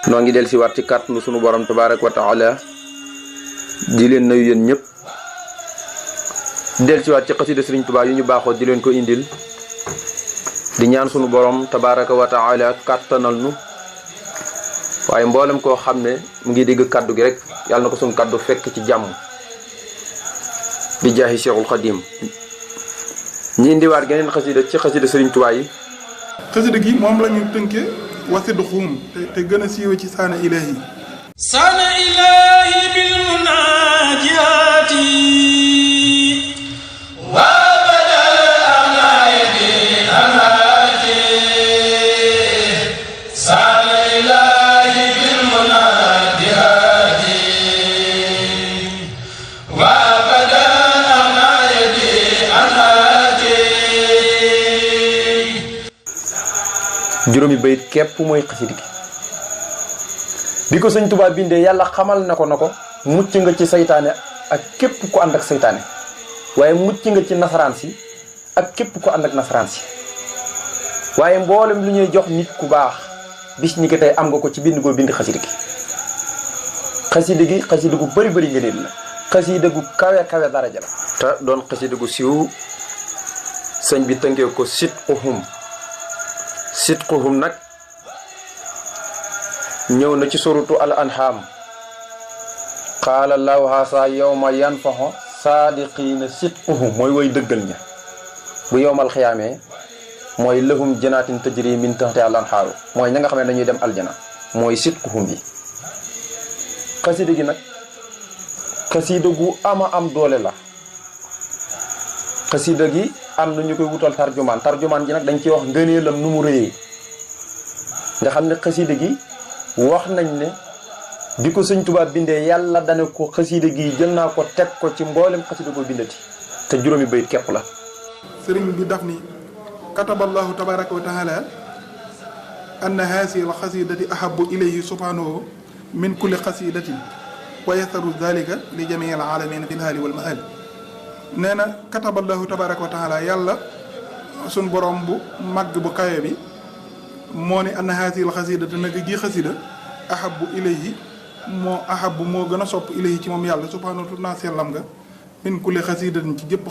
noo ngi del si waat ci kàttanu sunu borom tabaaraka wa taala di leen nuyu yéen ñëpp del si waat ci xasida Sëriñ Tuubaa yu ñu baaxoo di leen ko indil di ñaan sunu borom tabaaraka wa taala kàttanal nu waaye mboolem koo xam ne mu ngi dégg kaddu gi rek yàlla na ko sunu kaddu fekk ci jàmm bi jaahi Cheikhul Khadim ñi indiwaat geneen xasida ci xasida Sëriñ Tuubaa yi. xasida gi moom la ñu tënkee wasid xuum te gën a siiwe ci saana ilahi bil munaajaati wa badal amaayati amaati saana ilahi bil munaajaati wa badal amaayati amaati. juróomi bayit képp mooy xasida gi bi ko sëñ Tuubaa bindee yàlla xamal na ko mucc nga ci saytaane ak képp ku ànd ak saytaane waaye mucc nga ci nasaraan si ak képp ku ànd ak nasaraan si waaye mboolem lu ñuy jox nit ku baax bis ñi ko tey am nga ko ci bind goo bind xasida gi xasida gu bëri bëri ngëneel la xasida gu kawe kawe daraja la te doon xasida gu siiw sëñ bi tënkee ko sitquhum nag ñëw na ci suratu al anham qaala llaahu haasa yawma yanfaxu saadiqiina sidquhum mooy woy dëggal ña bu yowmal xiyaamee mooy lahum janaatin tajri min tahtiha al anhaaru mooy ña nga xam ne dañuy dem aljana mooy sidquhum bi xasida gi nag xasida gu ama am doole la xasida gi am na ñu koy wutal tarjumaan ji nag dañ ciy wax ngëneelam nu mu rëyee nga xam ne xasida gi wax nañ ne bi ko sëñ Tuubaa bindee yàlla dane ko xasida gi jël naa ko teg ko ci mboolem xasida ko bindati te juróomi bayit képp la. sëriñ bi daf ni kataballahu tabaraka wa taala anna haasi al xasidati ahabu ilayhi subhanahu min kulli xasidatin wa yasaru dalika li jamii al alamina fil haali wal maali. nee na kataballahu tabaraka wa taala yàlla suñ borom bu màgg bu kawe bi moo ne anna haasil xasidata nag gi xasida ahabu ilayhi moo gën a sopp ilayhi ci moom yàlla subhaanahu wa taala sellam nga min kulli xasidatin ci jëpp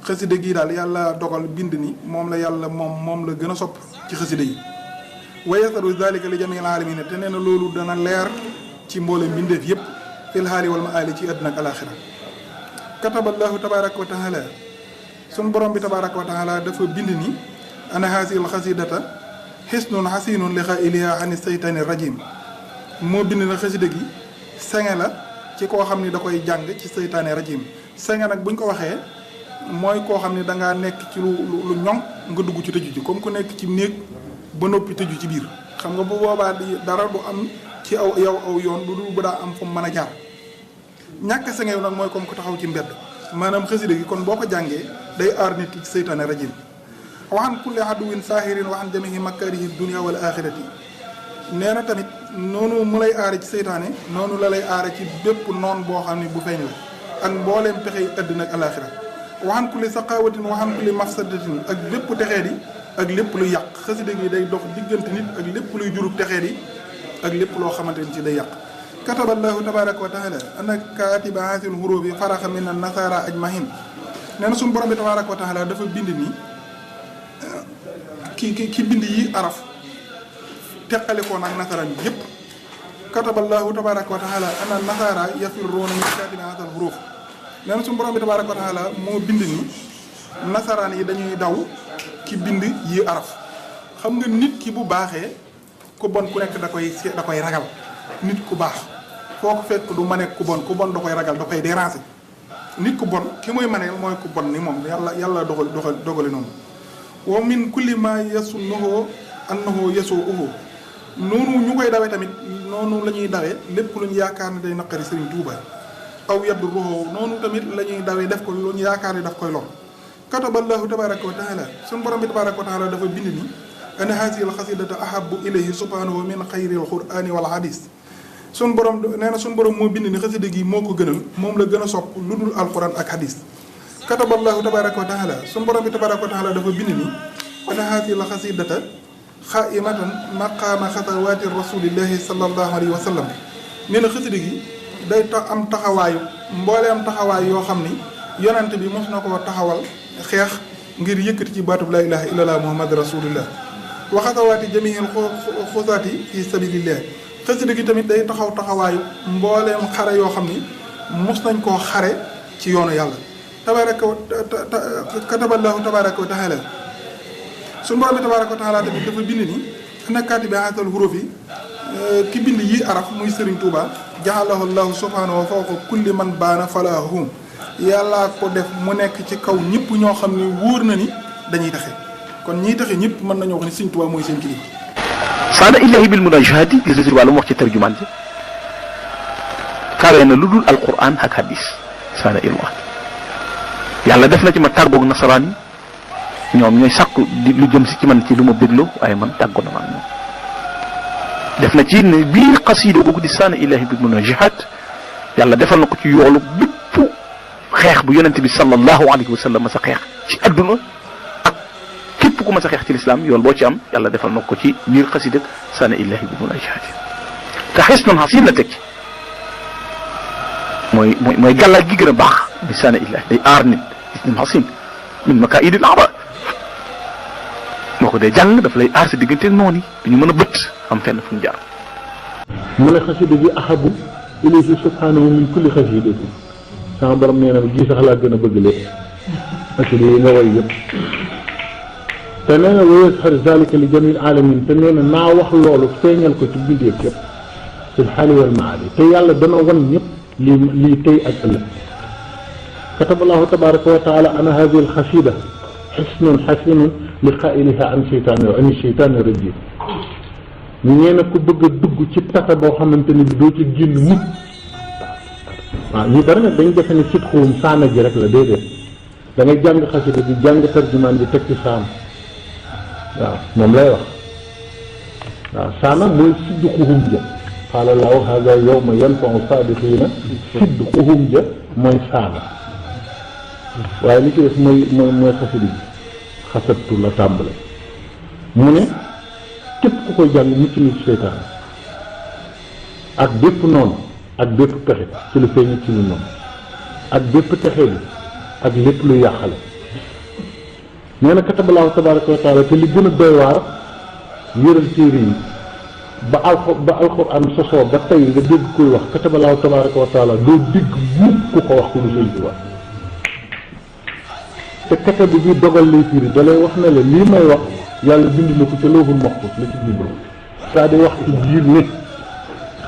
xasida gii daal yàlla dogal bind ni moom la yàlla moom la gën a sopp ci xasida yi wa yasaru dalika li jamil alamina te nee na loolu dana leer ci mboolem mbindeef yépp fil haali wal maali ci àddina ak alaxira. kataballahu tabaraka wa taala sun borom bi tabaraka wa taala dafa bind ni ana haasil xasidata xisnun xasinun li xailiha xani seytaani rajim moo bind na xasida gi senge la ci koo xam ni da koy jàng ci seytaani rajim senge nag buñ ko waxee mooy koo xam ni dangaa nekk ci lu ñoŋ nga dugg ci tëju ci comme ku nekk ci néeg ba noppi tëju ci biir xam nga bu boobaa di dara du am ci aw yoon du dul bu daa am fu mu mën a jaar ñàkk sengew nag mooy comme ku taxaw ci mbedd maanaam xasida gi kon boo ko jàngee day aar nit ki ci seytaane rajim waxan kulli aduwin saahirin waxan jamihi makarihi dunia wal axirati nee na tamit noonu mu lay aare ci seytaane noonu la lay aare ci bépp noon boo xam ne bu feeñ la ak mbooleem texey àddina ak alaxira waxan kulli saqawatin waxan kulli mafsadatin ak lépp texee di ak lépp luy yàq xasida gi day dox diggante nit ak lépp luy jurub texee di ak lépp loo xamante ni ci day yàq. kataballahu tabaraka wa taala anna katiba hasil hurufi faraxa min an nasara ajmahin nee na suñu borom bi tabaraka wa taala dafa bind ni ki bind yi araf teqale ko nag nasaraan yëpp kataballahu tabaraka wa taala anna nasara yafirruuna min katibi hasil huruf nee na suñu borom bi tabaraka wa taala moo bind ni nasaraan yi dañuy daw ki bind yi araf xam nga nit ki bu baaxee ku bon ku nekk da koy ragal nit ku baax foo ko fekk du ma nekk ku bon da koy ragal da koy déranger nit ku bon ki muy maneel mooy ku bon ni moom yàlla dogali noonu wa min kulli ma yasunnahu annahu yasuuhu noonu ñu koy dawee tamit noonu la ñuy dawee lépp lu ñu yaakaar ne day naqari Sëriñ Tuuba aw yadurruhu noonu tamit la ñuy dawee def ko lu ñu yaakaar ne daf koy lor kataballahu tabaraka wa taala suñu borom bi tabaraka wa taala dafa bind ni ana haasihi al xasidata ahabu ilayhi subhanahu min xayril qurani wal hadis suñ borom nee na suñ borom moo bind ni xasida gi moo ko gënal moom la gën a sopp lu dul alquran ak hadis kataballahu tabaraka wa taala suñ borom bi tabaraka wa taala dafa bind ni ana haasihi al xasidata xaaimatan maqaama xatawaati rasulillahi sallallahu alayhi wa sallam. nee na xasida gi day am taxawaayu mbooleem taxawaay yoo xam ni yonent bi mos na koo taxawal xeex ngir yëkkati ci baatub laa ilaha illallah muhammad rasulillah wa xatawaati jamihil xusaati fi sabilillah. xasida gi tamit day taxaw taxawaayu mbooleem xare yoo xam ni mos nañ koo xare ci yoonu yàlla. tabaraka kataballahu tabaraka wa taala. suñu borom bi tabaraka wa taala tamit dafa bind ni ana kaatibi haazal huruf yi ki bind yi araf muy Serigne Touba jaxalahu llahu subhanahu wa fawqa kulli man baana falahum yàllaa ko def mu nekk ci kaw ñëpp ñoo xam ni wóor na ni dañuy taxe kon ñiy taxe ñëpp mën nañoo wax ni Serigne Touba mooy seen kilifa. saada illahi bil munajahati gis nga si wàllum wax ci tarjumaan ji kawe na lu dul alquran ak hadis saada illah yàlla def na ci ma tàggoog nasaraan yi ñoom ñooy sàkku di lu jëm si ci man ci lu ma bégloo waaye man tàggoo na ma ak ñoom def na ci ne biir xasiida googu di saana ilahi bil munajahat yàlla defal na ko ci yoolu bépp xeex bu yonente bi sallallahu alayhi wa sallam ma sa xeex ci adduna ak képp ku ma sa xeex ci lislaam yool boo ci am yàlla defal na ko ci biir xasiida saana ilahi bil munajahat te xis noon xasin la teg ci mooy gàllaaj gi gën a baax muy saana ilahi day aar nit xis noon xasin min makaidil a'da moo ko dee jàng daf lay aar sa diggante noonu yi duñu mën a bët am fenn fu ñu jaar. mu ne xasida gi ahabu ilayhi subhanahu min kulli xasidati sama borom nee na ji sax laa gën a bëgg lépp xasida yi nga way yëpp te nee na wa yazhar zalika li jamil alamin te nee na naa wax loolu feeñal ko ci bindeef yëpp fil xaali wal maali te yàlla dana wan ñëpp lii tey ak ëllëg kataballahu tabaraka wa taala ana hadihi al xasida xisnun xasinun li xaa'iliha an seytaani rajim ñee na ku bëgg a dugg ci tasa boo xamante ni bi doo ci génn mukk waaw ñu bari nag dañ defe ne sit xuum saana ji rek la déedéet da ngay jàng xasida bi jàng tarjumaan bi teg ci saam waaw moom lay wax waaw saana mooy sidquhum ja qaala llaahu haazaa yawma yanfa'u saadiqiina sidquhum ja mooy saana waaye li ci des mooy xasida bi xasattu la tàmbale mu ne képp ku koy jàng mucc ni ci seytaan ak bépp noonu ak bépp pexe ci lu feeñ ci lu noonu ak bépp texe bi ak lépp lu yàqale nee na katabalaahu tabaraka wa taala te li gën a doy waar yëral téere yi ba alxuraan sosoo ba tey nga dégg koy wax katabalaahu tabaraka wa taala doo dégg mukk ku ko wax ku lu sëñ bi wax te kata bi dogal lay firi da lay wax ne la lii may wax yàlla bind na ko ca lawhul mahfuus la ci biir c'est-à-dire wax ci biir ne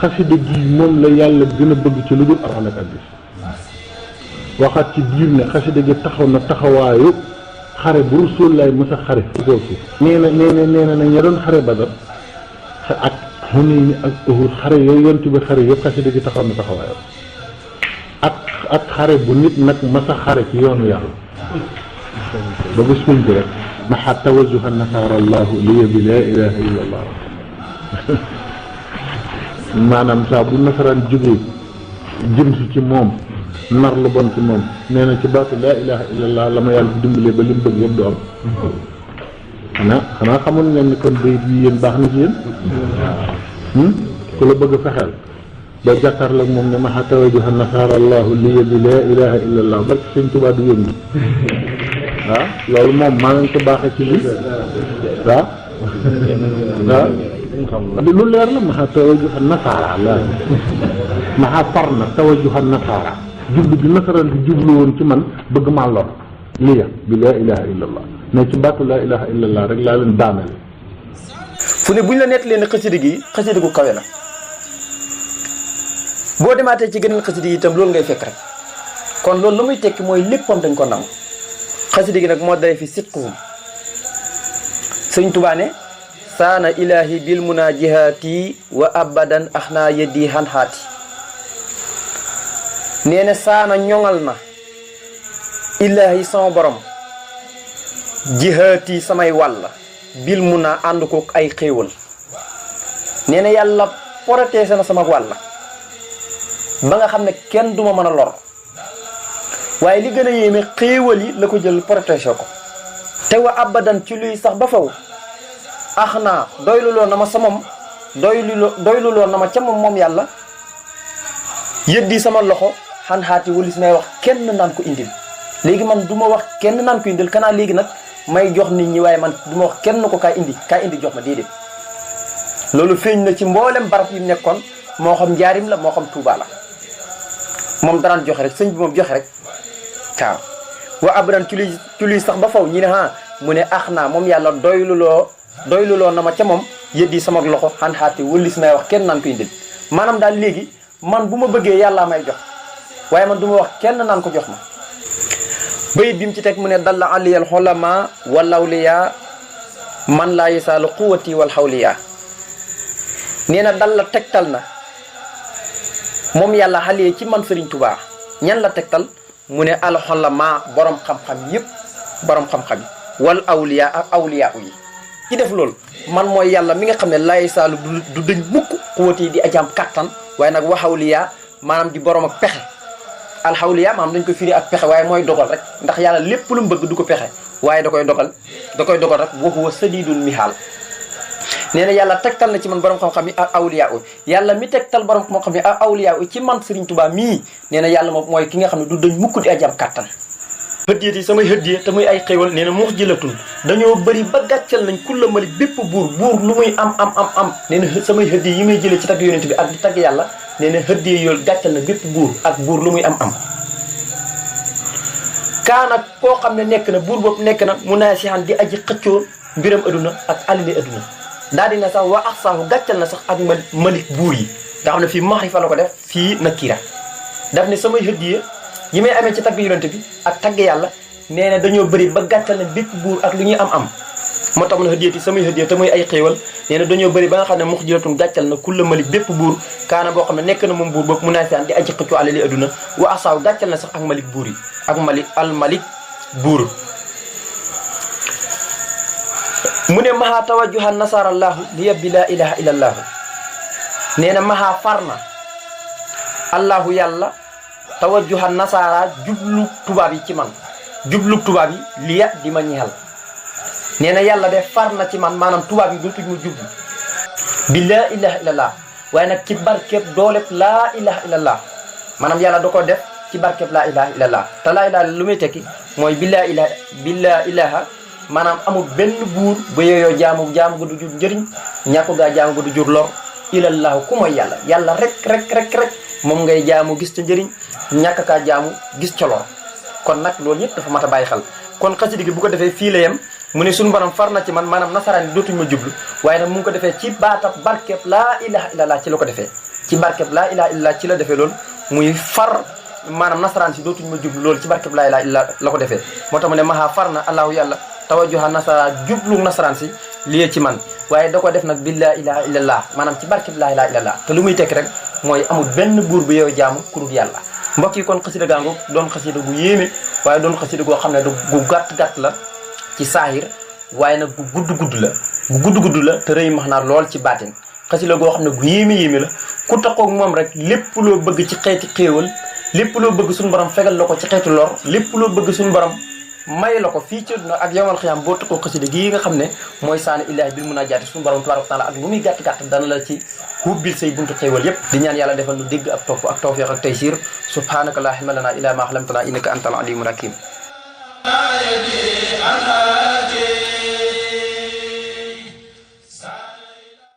xasida gi moom la yàlla gën a bëgg ci lu dul alxuraan ak hadiis waxaat ci biir ne xasida gi taxaw na taxawaayu xare bu Rasuulullaah mës a xare ci kaw suuf nee na ña doon xare Badar ak Hunayn ak Uhud xare yooyu yonent bi xare yëpp xasida gi taxaw na taxawaayu ak xare bu nit nag mës a xare ci yoonu yàlla ba bés pénc rek maxa tawajjuha nasaara allahu liya bi laa ilaha illa allah maanaam saa bu nasaraan jógee jëm si ci moom nar lu bon ci moom nee na ci baatu laa ilaha illa allah la ma yàlla dimbalee ba li mu bëgg yëpp du am xanaa xamoon ngeen ni kon bayit yi yéen baax na ci yéen ku la bëgg a fexeel ba jàkkaarloo ak moom ne maxa tawajjuha nasaara allahu liya bi laa ilaha illa allah barke sëñ Tuubaa du yónni waaw loolu moom maa ngi ko baaxee ci lii waaw lu leer la maxa tawajjuha nasaara la maxa far na tawajjuha nasaara jublu bi nasaraan bi jublu woon ci man bëgg maa lor liya bi laa ilaha illa allah mais ci baatu laa ilaha illa allah rek laa leen daanale fu ne buñ la nettalee ne xasida gi xasida gu kawe la boo demaatee ci geneen xasida yi itam loolu ngay fekk rek kon loolu la muy tekki mooy léppam dañ ko nangu xasida gi nag moo day fi sitquhum sëñ Tuubaa ne saana ilahi bil munajihaati wa abadan axnaa yeddi xanxaati nee na saana ñoŋal na ilahi sama borom jihaati samay wàll bil muna ànd ko ay xéewal nee na yàlla protéger na sama wàll ba nga xam ne kenn duma mën a lor waaye li gën a yéeme xéewal yi la ko jël protéger ko te wa abadan ci luy sax ba faw ax naa doyluloo na ma sa moom doyluloo na ma ca moom yàlla yëddi sama loxo xan xaati walis may wax kenn naan ko indil léegi man du ma wax kenn naan ko indil kanaa léegi nag may jox nit ñi waaye man du ma wax kenn ko kaay indi jox ma déedéet loolu feeñ na ci mboolem barab yi nekkoon moo xam njaarim la moo xam Tuuba la moom daraan joxe rek sëñ bi moom joxe rek waaw wa abran ci luy sax ba faw ñi ne mu ne ax naa moom yàlla doyluloo na ma ca moom yëddi sama loxo xan xaati walis may wax kenn naan ko indil maanaam daal léegi man bu ma bëggee yàllaa may jox waaye man du ma wax kenn naan ko jox ma bayit bi mu ci teg mu ne dalla aliyal xolama wal awliya man laa yisaalu quwati wal xawliya nee na dal la tegtal na moom yàlla xaliye ci man Sëriñ Tuubaa ñan la tegtal mu ne al xolama borom xam-xam yëpp borom xam-xam yi wal awliya ak awliya yi ci def loolu man mooy yàlla mi nga xam ne laa yisaalu du dëñ mukk quwati di ajaam kattan waaye nag wa xawliya maanaam di borom ak pexe alxawliya maanaam dañ ko firi ak pexe waaye mooy dogal rek ndax yàlla lépp lu mu bëgg du ko pexe waaye da koy dogal rek wa huwa sadidul mihaal nee na yàlla tegtal na ci man borom xam-xam yi ak awliya yàlla mi tegtal borom xam-xam yi ak awliya ci man Serigne Touba mii nee na yàlla moom mooy ki nga xam ne du dañ mukk di ajam kàttan hëddiyet yi samay hëddiye te muy ay xéewal nee na mux jëlatun dañoo bëri ba gàccal nañ kulla mali bépp buur lu muy am nee na samay hëddiye yi may jëlee ci tagg yonent bi ak di tagg yàlla nee na hëddiye yoolu gàccal na bépp buur ak buur lu muy am kaana koo xam ne nekk na buur boobu nekk na mu naa sixan di aji xëccoo mbiram aduna ak alali aduna daal dina sax waa ax saahu gàccal na sax ak malik buur yi nga xam ne fii maxrifa la ko def fii nakira daf ne samay hëddiye yi may amee ci tagg yonent bi ak tagg yàlla nee na dañoo bëri ba gàccal na bépp buur ak lu ñuy am moo tax mu ne hëddiyet yi samay hëddiye te muy ay xéewal nee na dañoo bëri ba nga xam ne mux jilatun gàccal na kulla malik bépp buur kaana boo xam ne nekk na moom buur boobu mu naa sixan di aji xëccoo alali aduna wa ax saahu gàccal na sax ak malik buur yi ak malik buur mu ne maha tawajjuhan nasarallahu li yabbi laa ilaha illa allaahu nee na maha farna allahu yàlla tawajjuhan nasara jublu tubaab yi ci man jublu tubaab yi liya di ma ñeexal nee na yàlla de farna ci man maanaam tubaab yi dootuñ ma jublu bi laa ilaha illa allah waaye nag ci barkeb dooleb laa ilaha illa allah maanaam yàlla da ko def ci barkeb laa ilaha illa allah te laa ilaha lu muy tekki mooy bi laa ilaha maanaam amul benn buur ba yooyoo jaamu gu du jur njëriñ ñàkku gaa jaamu gu du jur lor ilallahu ku mooy yàlla rek moom ngay jaamu gis ca njëriñ ñàkk kaa jaamu gis ca lor kon nag loolu yëpp dafa mat a bàyyi xel kon xasida gi bu ko defee fii la yem mu ne suñu borom far na ci man maanaam nasaraan yi dootuñ ma jublu waaye nag mu ngi ko defee ci baatab barkeb laa ilaha illallah ci la ko defee ci barkeb laa ilaha illallah ci la defee loolu muy far maanaam nasaraan si dootuñ ma jublu loolu ci barkeb laa ilaha illallah la ko defee moo tax mu ne maha far na allahu yàlla tawajjuha nasara jublu nasaraan si lii ci man waaye da ko def nag bi laa ilaha illallah maanaam ci barkeb laa ilaha illallah te lu muy tekki rek mooy amul benn buur bu yow jaamu ku dul yàlla mbokk yi kon xasida gaangu doon xasida gu yéeme waaye doon xasida goo xam ne gu gàtt la ci saahir waaye nag gu gudd la te rëy max naa lool ci baatin xasida goo xam ne gu yéeme la ku taxoog moom rek lépp loo bëgg ci xeeti xéewal lépp loo bëgg suñu borom fegal la ko ci xeetu lor lépp loo bëgg suñu borom may la ko fii ci àdduna ak yawmal xiyaam boo taxoo xasida gii nga xam ne mooy saani illaahi bil munaajaati suñu borom tabaaraka taala ak lu muy gàtt dana la ci hubbil say buntu xéewal yépp di ñaan yàlla defal nu dégg ak topp ak tawfiq ak taysiir subhaanaka laa ilma lanaa illaa maa allamtanaa innaka antal aliimul hakiim